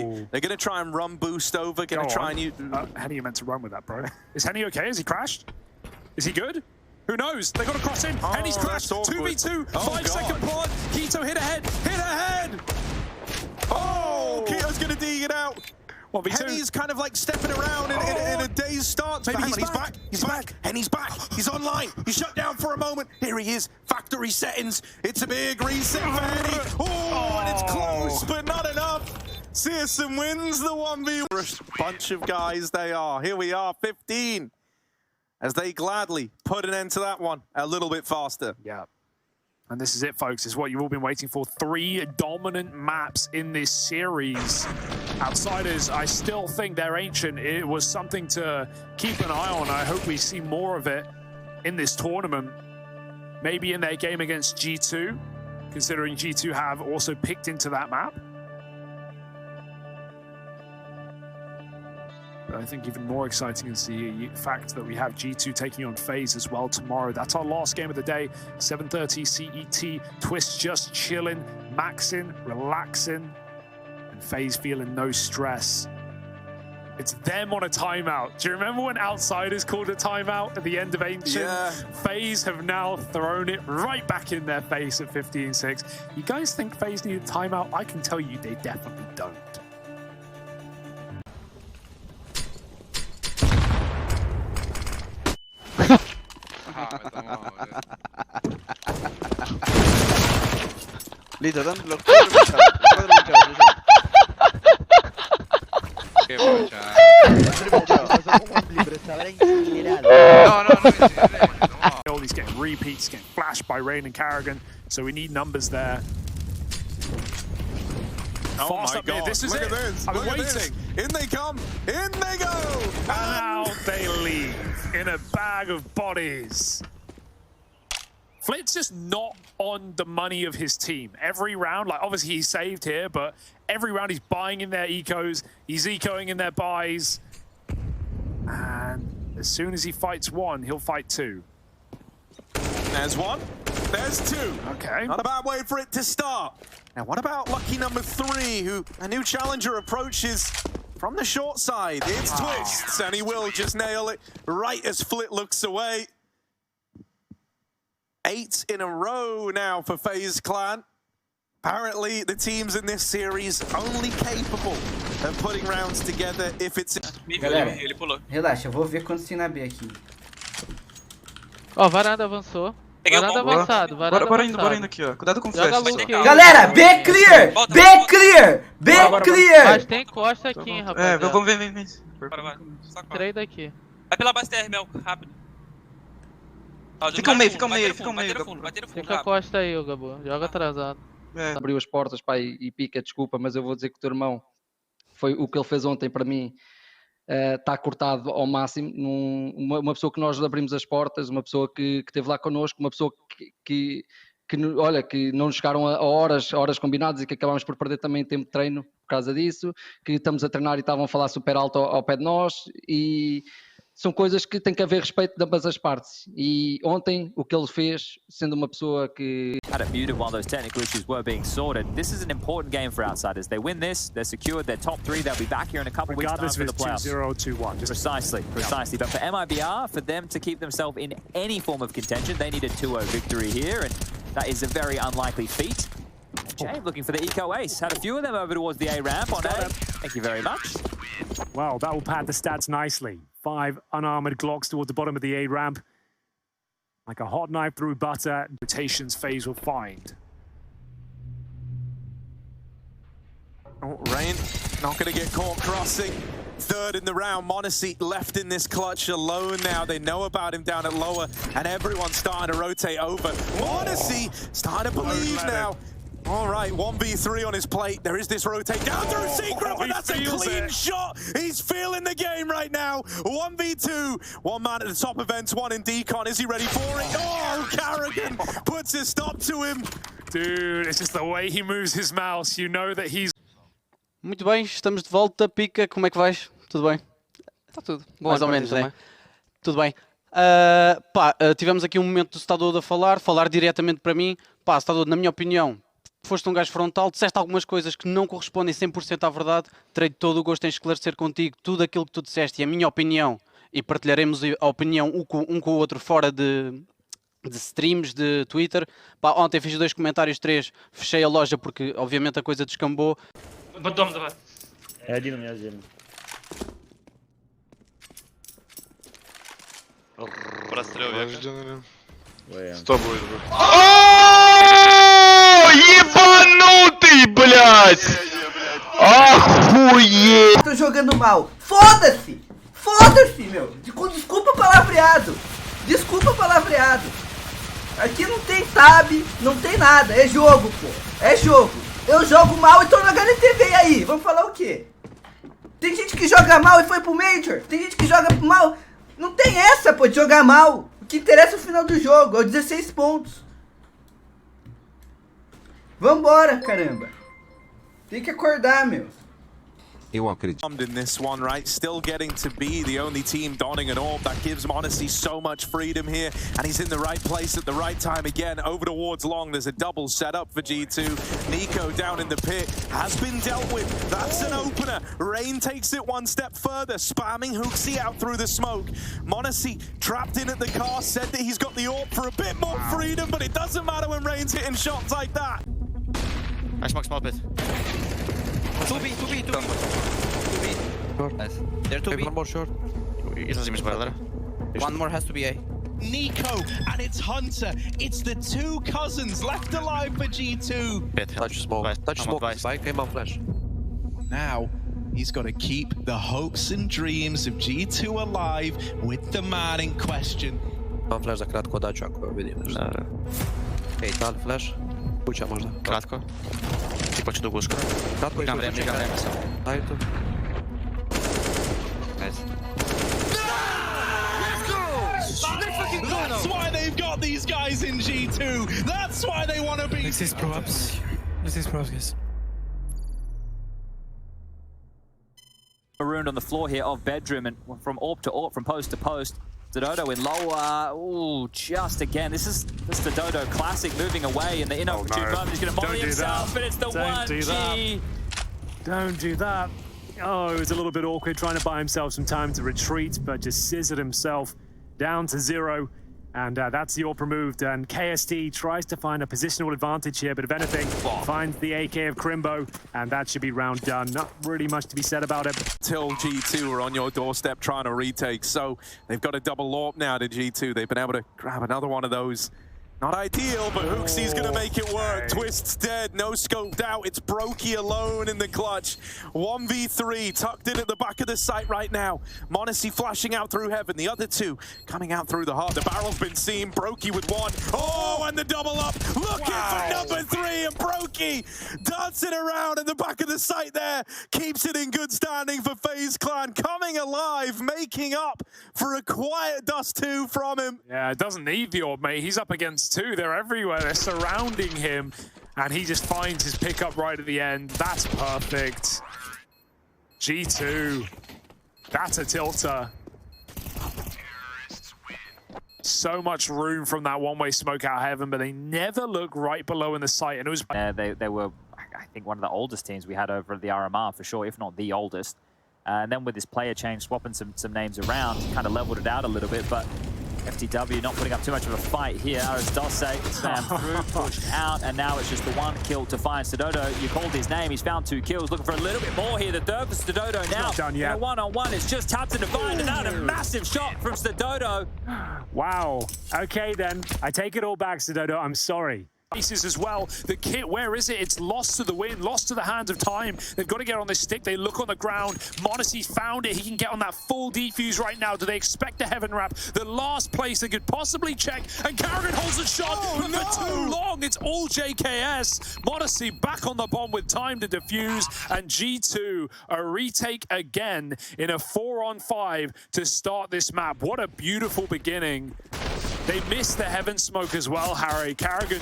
They're going to try and run boost over, going to try and use... Henny, you meant to run with that, bro. Is Henny okay? Has he crashed? Is he good? Who knows? They got to cross in. Henny's crashed. 2v2. 5-second pod. Keto hit ahead. Hit ahead. Oh, Keto's going to dig it out. 1v2. Henny's kind of like stepping around in a day's start. Maybe he's back. He's back. Henny's back. He's online. He's shut down for a moment. Here he is. Factory settings. It's a big reset for Henny. Oh, and it's close, but not enough. Searson wins the 1v1. Bunch of guys they are. Here we are, 15. As they gladly put an end to that one a little bit faster. Yeah. And this is it, folks. It's what you've all been waiting for. 3 dominant maps in this series. Outsiders, I still think they're ancient. It was something to keep an eye on. I hope we see more of it in this tournament. Maybe in their game against G2, considering G2 have also picked into that map. But I think even more exciting is the fact that we have G2 taking on FaZe as well tomorrow. That's our last game of the day, 7:30 CET. Twist just chilling, maxing, relaxing, and FaZe feeling no stress. It's them on a timeout. Do you remember when Outsiders called a timeout at the end of Ancient? Yeah. FaZe have now thrown it right back in their face at 15-6. You guys think FaZe need a timeout? I can tell you they definitely don't. Lider, dan lo Che faccia? All these getting repeats, getting flashed by Rain and Carrigan, so we need numbers there. Oh Fast my up here. God, This is look it. at this. I've been Look at this. waiting. In they come. In they go. And out they leave in a bag of bodies. Flit's just not on the money of his team. Every round, like obviously he's saved here, but every round he's buying in their ecos, he's ecoing in their buys. And as soon as he fights one, he'll fight two. There's one. There's two. Okay. Not a bad way for it to start. Now, what about lucky number 3, who a new challenger approaches from the short side? It's Twists, and he will just nail it right as Flit looks away. 8 in a row now for FaZe Clan. Apparently, the teams in this series only capable of putting rounds together if it's... Galera, relaxa, eu vou ver quando se na B aqui. Ó, varanda avançou. Varanda avançado, varanda avançado. Bora indo aqui, ó. Cuidado com o Joga flash. Luke. Galera, B clear! B clear! B clear! Mas tem costa aqui, hein, rapaziada. Vamos, vem. Bora. Três daqui. Vai pela base TR, Mel, rápido. Fica ao meio, fica ao meio. Vai ter o fundo, Fica a costa aí, ô Gabo. Joga atrasado. Abriu as portas, pá, e pica, desculpa, mas eu vou dizer que o teu irmão foi o que ele fez ontem para mim. Está cortado ao máximo. Uma pessoa que nós abrimos as portas, uma pessoa que esteve lá connosco, uma pessoa que não nos chegaram a horas combinadas e que acabámos por perder também tempo de treino por causa disso, que estamos a treinar e estavam a falar super alto ao pé de nós, e são coisas que tem que haver respeito de ambas as partes. E ontem o que ele fez, sendo uma pessoa que had it muted while those technical issues were being sorted. This is an important game for Outsiders. They win this, they're secured, they're top 3, they'll be back here in a couple of weeks time for the playoffs. Regardless if it's 2-0, 2-1. Precisely. But for MIBR, for them to keep themselves in any form of contention, they need a 2-0 victory here, and that is a very unlikely feat. Jay looking for the eco ace. Had a few of them over towards the A ramp on A. Thank you very much. Well, that will pad the stats nicely. 5 unarmored Glocks towards the bottom of the A ramp. Like a hot knife through butter. Rotations FaZe will find. Oh, Rain not going to get caught crossing. 3rd in the round. Monacy left in this clutch alone now. They know about him down at lower, and everyone's starting to rotate over. Monacy starting to believe now. All right, 1v3 on his plate. There is this rotate down through Secret, but that's a clean shot. He's feeling the game right now. 1v2. One man at the top of Vents, one in Decon. Is he ready for it? Oh, Carrigan puts a stop to him. Dude, it's just the way he moves his mouse. You know that he's... Muito bem, estamos de volta. Pica, como é que vais? Tudo bem? está tudo. Mais ou menos, né? Tudo bem. Tivemos aqui um momento do Stadod a falar diretamente para mim. Stadod, na minha opinião, foste um gajo frontal, disseste algumas coisas que não correspondem 100% à verdade. Terei todo o gosto em esclarecer contigo tudo aquilo que tu disseste e a minha opinião, e partilharemos a opinião um com o outro fora de streams, de Twitter. Pá, ontem fiz 2 comentários, 3, fechei a loja porque obviamente a coisa descambou. Dom, давай. Один у меня отдельно. Прострел века. С тобой. Ебанутый, блядь! Охуеть! Tô jogando mal. Foda-se! Foda-se, meu! Desculpa palavreado! Desculpa palavreado! Aqui não tem tab, não tem nada. É jogo, pô. É jogo. Eu jogo mal e tô no HLTV aí. Vamos falar o quê? Tem gente que joga mal e foi pro Major. Tem gente que joga mal. Não tem essa, pô, de jogar mal. O que interessa é o final do jogo. É o 16 pontos. Vambora, caramba. Tem que acordar, meu. Eu acredito. In this one, right? Still getting to be the only team donning an orb. That gives Monacy so much freedom here. And he's in the right place at the right time again. Over towards long. There's a double set up for G2. Nico down in the pit has been dealt with. That's an opener. Rain takes it one step further. Spamming Hooksy out through the smoke. Monacy trapped in at the car. Said that he's got the orb for a bit more freedom. But it doesn't matter when Rain's hitting shots like that. I smoke small bit. 2B. Nice. They're 2B. One more short. One more has to be A. Nico and it's Hunter. It's the two cousins left alive for G2. Touch smoke. Touch smoke. Spike came out flash. Now he's got to keep the hopes and dreams of G2 alive with the man in question. Mam flash za kratko daću ako vidim nešto. Okej, tal flash. Kuća možda. Kratko. Tipo ću dugu uskoro. Kratko i vreme samo. Daj tu. Nice. That's why they've got these guys in G2. That's why they want to be. This is props, guys. Marooned on the floor here of Bedroom, and from AWP to AWP, from post to post. Dodo in lower. Ooh, just again. This is the Dodo classic, moving away in the inopportune moment. He's going to molly himself, but it's the 1G. Don't do that. Oh, it was a little bit awkward trying to buy himself some time to retreat, but just scissored himself down to 0. And that's the AWP removed, and KSD tries to find a positional advantage here, but if anything, finds the AK of Crimbo, and that should be round done. Not really much to be said about it. Till G2 are on your doorstep trying to retake, so they've got a double AWP now to G2. They've been able to grab another one of those. Not ideal, but Hooksy's gonna make it work. Twist's dead, no scoped out. It's Brokey alone in the clutch. 1v3 tucked in at the back of the site right now. Monacy flashing out through heaven. The other two coming out through the heart. The barrel's been seen. Brokey with one. Oh, and the double up. Looking for number 3, and Brokey dancing around in the back of the site there. Keeps it in good standing for FaZe Clan. Coming alive, making up for a quiet dust 2 from him. Yeah, it doesn't need the AWP, mate. He's up against 2. They're everywhere. They're surrounding him, and he just finds his pickup right at the end. That's perfect. G2. That's a tilter. So much room from that one-way smoke out heaven, but they never look right below in the sight. And it was they were, I think, one of the oldest teams we had over at the RMR for sure, if not the oldest. And then with this player change, swapping some names around, kind of leveled it out a little bit, but FTW not putting up too much of a fight here. As Dulce slammed through, pushed out, and now it's just the 1 kill to find Dodo. You called his name, he's found 2 kills, looking for a little bit more here. The third for Dodo now. Not done yet. In a one-on-one, it's just tapped to divine, and now a massive shot from Dodo. Wow. Okay then, I take it all back, Dodo. I'm sorry. As well, the kit, where is it? It's lost to the wind, lost to the hands of time. They've got to get on this stick. They look on the ground. Monacy's found it. He can get on that full defuse right now. Do they expect a heaven wrap? The last place they could possibly check, and Carrigan holds a shot, but for too long. It's all JKS. Monacy back on the bomb with time to defuse, and G2 a retake again in a 4-on-5 to start this map. What a beautiful beginning. They missed the heaven smoke as well, Harry. Carrigan